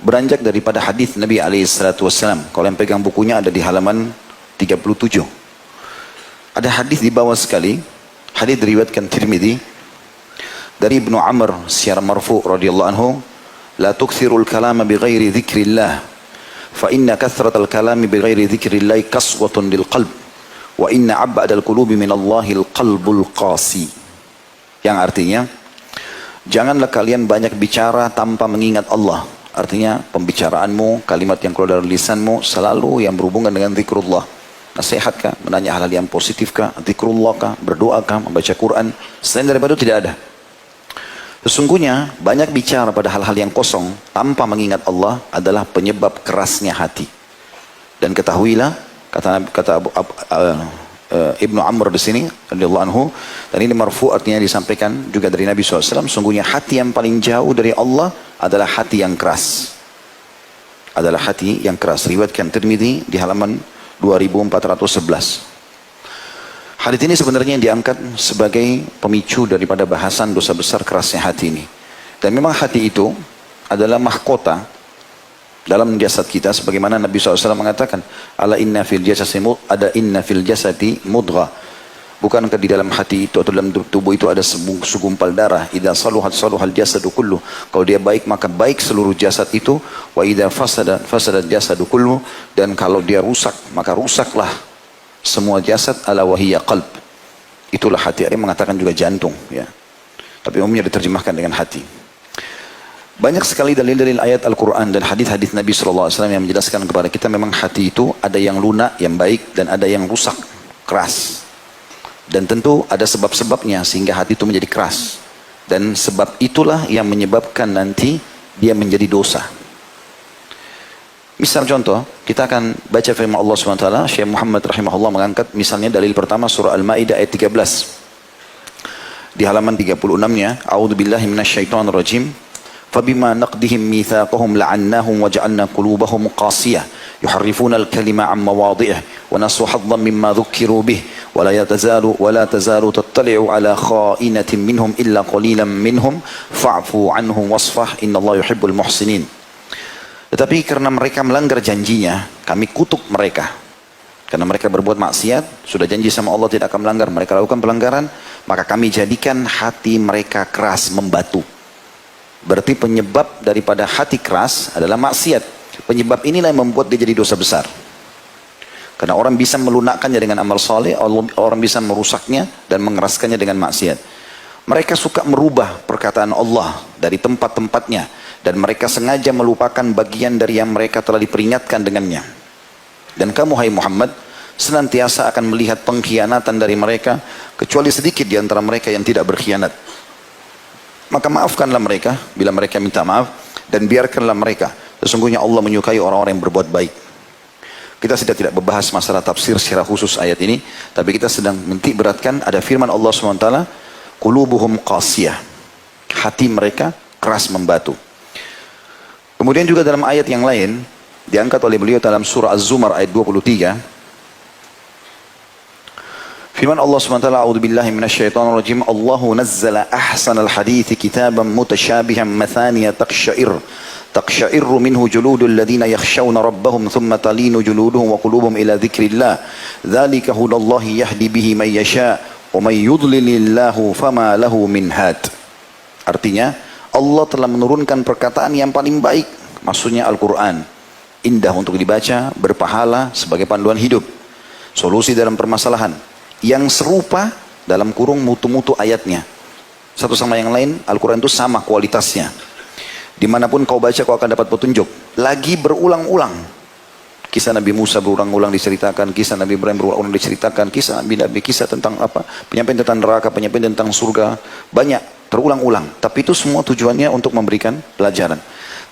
beranjak daripada hadis Nabi SAW. Kalau yang pegang bukunya ada di halaman 37. Ada hadis di bawah sekali. Hadis diriwayatkan Tirmidzi dari Ibnu Amr secara marfu radhiyallahu anhu, la tukthirul kalama bighairi dzikrillah fa inna kathratal kalami bighairi dzikrillah kaswatun lil qalb wa inna ab'adal qulubi minallahil qalbul qasi. Yang artinya, janganlah kalian banyak bicara tanpa mengingat Allah. Artinya pembicaraanmu, kalimat yang keluar dari lisanmu selalu yang berhubungan dengan zikrullah. Nasihat kah, menanya hal-hal yang positif kah, zikrullah kah, berdoa kah, membaca Quran. Selain daripada itu tidak ada. Sesungguhnya banyak bicara pada hal-hal yang kosong tanpa mengingat Allah adalah penyebab kerasnya hati. Dan ketahuilah, kata Ibnu Amr di sini radhiyallahu anhu, dan ini marfu artinya disampaikan juga dari Nabi SAW, sungguhnya hati yang paling jauh dari Allah adalah hati yang keras. Adalah hati yang keras. Riwayatkan Tirmidzi di halaman 2411. Hadis ini sebenarnya yang diangkat sebagai pemicu daripada bahasan dosa besar kerasnya hati ini. Dan memang hati itu adalah mahkota dalam jasad kita, sebagaimana Nabi SAW mengatakan, ala inna fil jasadi mudghah. Bukankah di dalam hati itu atau dalam tubuh itu ada segumpal darah? Idza saluhal jasadu kullu. Kalau dia baik maka baik seluruh jasad itu. Wa idza fasada jasadu kullu. Dan kalau dia rusak maka rusaklah semua jasad. Ala wahiyya qalb. Itulah hati. Ada yang mengatakan juga jantung, ya. Tapi umumnya diterjemahkan dengan hati. Banyak sekali dalil-dalil ayat Al-Quran dan hadis-hadis Nabi SAW yang menjelaskan kepada kita memang hati itu ada yang lunak, yang baik, dan ada yang rusak, keras. Dan tentu ada sebab-sebabnya sehingga hati itu menjadi keras. Dan sebab itulah yang menyebabkan nanti dia menjadi dosa. Misal contoh, kita akan baca firman Allah SWT. Syekh Muhammad rahimahullah mengangkat misalnya dalil pertama surah Al-Ma'idah ayat 13. Di halaman 36-nya, A'udzubillahi minasyaitonirrajim. فبما نقضهم ميثاقهم لعناهم وجعلنا قلوبهم قاسية يحرفون الكلمة عن مواضعه ونسوا حظا مما ذكروا به ولا تزال تطلع على خائنة منهم إلا قليلا منهم فاعفوا عنهم واصفح إن الله يحب المحسنين. Tetapi karena mereka melanggar janjinya, kami kutuk mereka. Karena mereka berbuat maksiat, sudah janji sama Allah tidak akan melanggar, mereka lakukan pelanggaran, maka kami jadikan hati mereka keras, membatu. Berarti penyebab daripada hati keras adalah maksiat. Penyebab inilah yang membuat dia jadi dosa besar. Karena orang bisa melunakkannya dengan amal soleh, orang bisa merusaknya dan mengeraskannya dengan maksiat. Mereka suka merubah perkataan Allah dari tempat-tempatnya. Dan mereka sengaja melupakan bagian dari yang mereka telah diperingatkan dengannya. Dan kamu, hai Muhammad, senantiasa akan melihat pengkhianatan dari mereka, kecuali sedikit di antara mereka yang tidak berkhianat. Maka maafkanlah mereka bila mereka minta maaf, dan biarkanlah mereka. Sesungguhnya Allah menyukai orang-orang yang berbuat baik. Kita tidak membahas masalah tafsir secara khusus ayat ini, tapi kita sedang menitik beratkan ada firman Allah SWT, qulubuhum qasiyah. Hati mereka keras membatu. Kemudian juga dalam ayat yang lain, diangkat oleh beliau dalam surah Az-Zumar ayat 23, firman Allah SWT, a'udzubillahi minasyaitonirrajim, Allahu nazzala ahsanal hadithi kitaban mutasyabihan mathaniya taqsha'irru minhu juludul ladhina yakhshawna rabbahum thumma talinu juluduhum wa qulubuhum ila dhikrillah dhalika hudallahi yahdi bihi man yasha' wa man yudlilillahu fama lahu min had. Artinya, Allah telah menurunkan perkataan yang paling baik, maksudnya Al-Quran, indah untuk dibaca, berpahala sebagai panduan hidup, solusi dalam permasalahan, yang serupa dalam kurung mutu-mutu ayatnya. Satu sama yang lain, Al-Quran itu sama kualitasnya. Dimanapun kau baca, kau akan dapat petunjuk. Lagi berulang-ulang. Kisah Nabi Musa berulang-ulang diceritakan, kisah Nabi Ibrahim berulang-ulang diceritakan, kisah Nabi, kisah tentang apa? Penyampaian tentang neraka, penyampaian tentang surga. Banyak, terulang-ulang. Tapi itu semua tujuannya untuk memberikan pelajaran.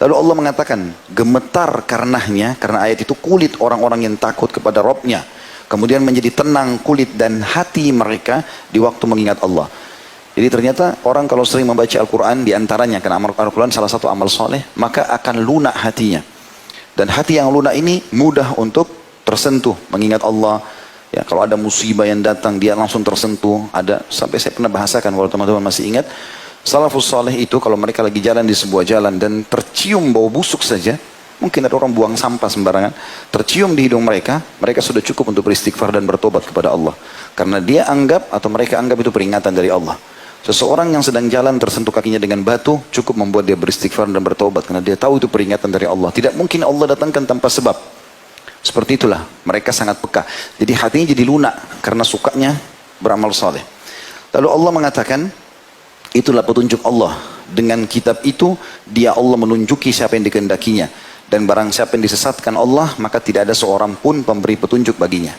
Lalu Allah mengatakan, gemetar karenanya, karena ayat itu kulit orang-orang yang takut kepada Rabbnya. Kemudian menjadi tenang kulit dan hati mereka di waktu mengingat Allah. Jadi ternyata orang kalau sering membaca Al-Quran, diantaranya karena Al-Quran salah satu amal soleh, maka akan lunak hatinya. Dan hati yang lunak ini mudah untuk tersentuh mengingat Allah. Ya, kalau ada musibah yang datang dia langsung tersentuh. Ada, sampai saya pernah bahasakan kalau teman-teman masih ingat, Salafus saleh itu kalau mereka lagi jalan di sebuah jalan dan tercium bau busuk saja, mungkin ada orang buang sampah sembarangan, tercium di hidung mereka, mereka sudah cukup untuk beristighfar dan bertobat kepada Allah. Karena dia anggap atau mereka anggap itu peringatan dari Allah. Seseorang yang sedang jalan tersentuh kakinya dengan batu, cukup membuat dia beristighfar dan bertobat. Karena dia tahu itu peringatan dari Allah. Tidak mungkin Allah datangkan tanpa sebab. Seperti itulah, mereka sangat peka. Jadi hatinya jadi lunak karena sukanya beramal saleh. Lalu Allah mengatakan, itulah petunjuk Allah. Dengan kitab itu, dia Allah menunjuki siapa yang dikehendakinya. Dan barang siapa yang disesatkan Allah, maka tidak ada seorang pun pemberi petunjuk baginya.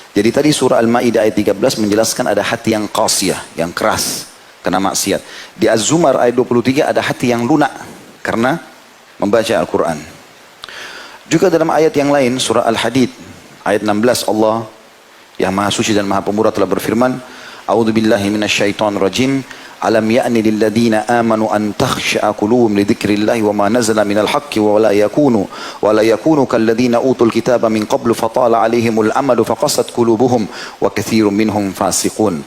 Jadi tadi surah Al-Ma'idah ayat 13 menjelaskan ada hati yang qasiyah, yang keras, kena maksiat. Di Az-Zumar ayat 23 ada hati yang lunak karena membaca Al-Quran. Juga dalam ayat yang lain, surah Al-Hadid ayat 16, Allah yang maha suci dan maha pemurah telah berfirman, A'udzu billahi minasyaitonir rajim. Alam ya'ni lilladina amanu an takhsha'a qulubuhum li dzikrillahi wa ma nazala minal haqqi wa la yakunu kalladina utul kitaba min qablu fatala 'alaihimul amadu faqasat qulubuhum wa katsirun minhum fasiqun.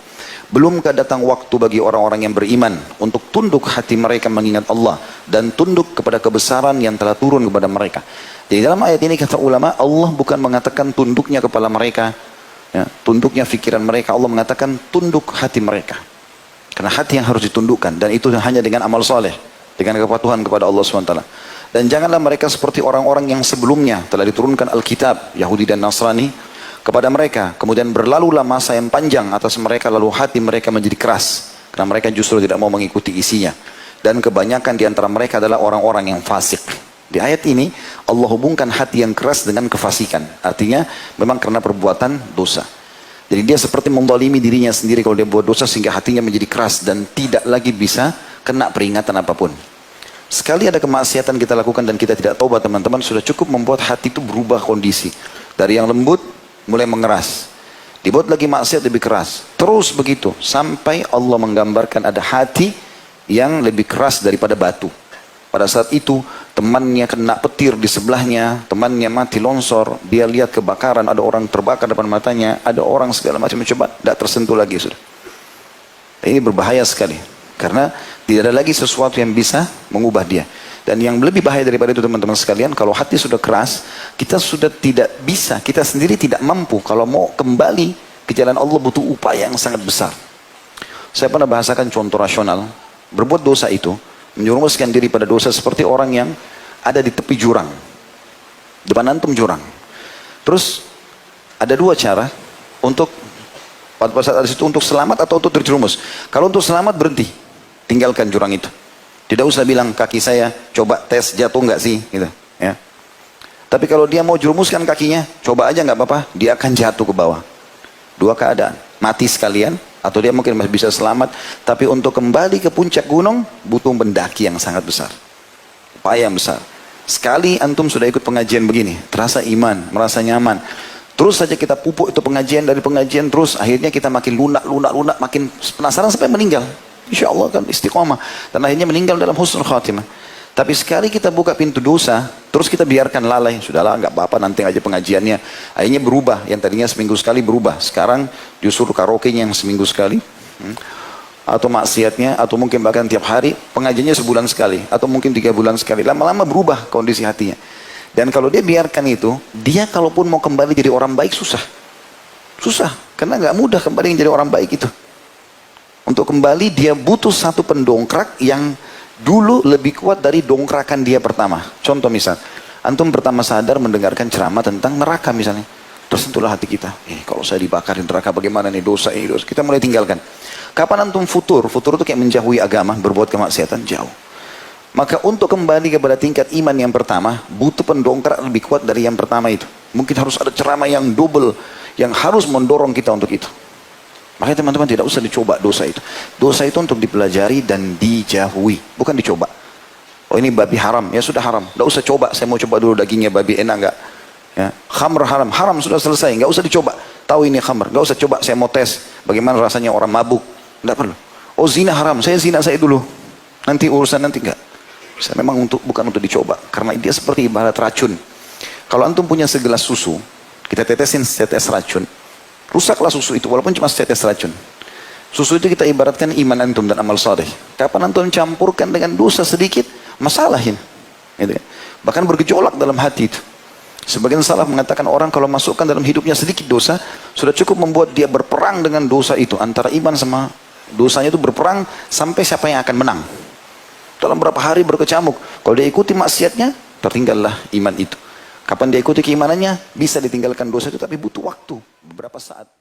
Belumkah datang waktu bagi orang-orang yang beriman untuk tunduk hati mereka mengingat Allah dan tunduk kepada kebesaran yang telah turun kepada mereka. Jadi dalam ayat ini kata ulama, Allah bukan mengatakan tunduknya kepala mereka, ya, tunduknya fikiran mereka. Allah mengatakan tunduk hati mereka. Karena hati yang harus ditundukkan, dan itu hanya dengan amal soleh, dengan kepatuhan kepada Allah SWT. Dan janganlah mereka seperti orang-orang yang sebelumnya telah diturunkan Alkitab, Yahudi dan Nasrani, kepada mereka. Kemudian berlalulah masa yang panjang atas mereka, lalu hati mereka menjadi keras. Karena mereka justru tidak mau mengikuti isinya. Dan kebanyakan di antara mereka adalah orang-orang yang fasik. Di ayat ini, Allah hubungkan hati yang keras dengan kefasikan. Artinya, memang karena perbuatan dosa. Jadi dia seperti mendolimi dirinya sendiri kalau dia buat dosa sehingga hatinya menjadi keras dan tidak lagi bisa kena peringatan apapun. Sekali ada kemaksiatan kita lakukan dan kita tidak taubat, teman-teman, sudah cukup membuat hati itu berubah kondisi. Dari yang lembut mulai mengeras. Dibuat lagi maksiat lebih keras. Terus begitu sampai Allah menggambarkan ada hati yang lebih keras daripada batu. Pada saat itu temannya kena petir di sebelahnya, temannya mati longsor, dia lihat kebakaran, ada orang terbakar depan matanya, ada orang segala macam, coba tidak tersentuh lagi sudah. Ini berbahaya sekali karena tidak ada lagi sesuatu yang bisa mengubah dia. Dan yang lebih bahaya daripada itu, teman-teman sekalian, kalau hati sudah keras, kita sudah tidak bisa, kita sendiri tidak mampu. Kalau mau kembali ke jalan Allah butuh upaya yang sangat besar. Saya pernah bahasakan contoh rasional, berbuat dosa itu menjerumuskan diri pada dosa seperti orang yang ada di tepi jurang, depan antum jurang. Terus ada dua cara untuk pada saat ada situ, untuk selamat atau untuk terjerumus. Kalau untuk selamat berhenti, tinggalkan jurang itu. Tidak usah bilang kaki saya coba tes jatuh nggak sih, gitu. Ya. Tapi kalau dia mau jerumuskan kakinya, coba aja nggak apa-apa, dia akan jatuh ke bawah. Dua keadaan, mati sekalian, atau dia mungkin masih bisa selamat, tapi untuk kembali ke puncak gunung butuh mendaki yang sangat besar, upaya yang besar. Sekali antum sudah ikut pengajian begini, terasa iman, merasa nyaman, terus saja kita pupuk itu pengajian dari pengajian, terus akhirnya kita makin lunak, makin penasaran sampai meninggal. Insya Allah kan istiqomah, dan akhirnya meninggal dalam husnul khatimah. Tapi sekali kita buka pintu dosa, terus kita biarkan lalai, sudahlah nggak apa-apa nanti aja pengajiannya. Akhirnya berubah, yang tadinya seminggu sekali berubah. Sekarang justru karaoke-nya yang seminggu sekali. Atau maksiatnya, atau mungkin bahkan tiap hari, pengajiannya sebulan sekali. Atau mungkin 3 bulan sekali. Lama-lama berubah kondisi hatinya. Dan kalau dia biarkan itu, dia kalaupun mau kembali jadi orang baik susah. Susah, karena nggak mudah kembali jadi orang baik itu. Untuk kembali dia butuh satu pendongkrak yang dulu lebih kuat dari dongkrakan dia pertama. Contoh misal, antum pertama sadar mendengarkan ceramah tentang neraka misalnya, tersentuhlah hati kita. Kalau saya dibakar di neraka bagaimana nih, dosa ini dosa. Kita mulai tinggalkan. Kapan antum futur? Futur itu kayak menjauhi agama, berbuat kemaksiatan, jauh. Maka untuk kembali kepada tingkat iman yang pertama, butuh pendongkrak lebih kuat dari yang pertama itu. Mungkin harus ada ceramah yang double, yang harus mendorong kita untuk itu. Makanya teman-teman tidak usah dicoba dosa itu. Dosa itu untuk dipelajari dan dijauhi, bukan dicoba. Oh ini babi haram, ya sudah haram. Tidak usah coba, saya mau coba dulu dagingnya babi enak enggak? Ya. Khamr haram, haram sudah selesai, enggak usah dicoba. Tahu ini khamr, enggak usah coba, saya mau tes bagaimana rasanya orang mabuk. Enggak perlu. Oh zina haram, saya zina saya dulu. Nanti urusan nanti enggak. Saya memang bukan untuk dicoba, karena dia seperti ibarat racun. Kalau antum punya segelas susu, kita tetesin setetes racun. Rusaklah susu itu walaupun cuma setetes racun. Susu itu kita ibaratkan iman antum dan amal saleh. Kapan antum campurkan dengan dosa sedikit, masalahin. Gitu kan. Bahkan bergejolak dalam hati itu. Sebagian salaf mengatakan orang kalau masukkan dalam hidupnya sedikit dosa, sudah cukup membuat dia berperang dengan dosa itu. Antara iman sama dosanya itu berperang sampai siapa yang akan menang. Dalam beberapa hari berkecamuk. Kalau dia ikuti maksiatnya, tertinggallah iman itu. Kapan dia ikuti keimanannya, bisa ditinggalkan dosa itu, tapi butuh waktu, beberapa saat.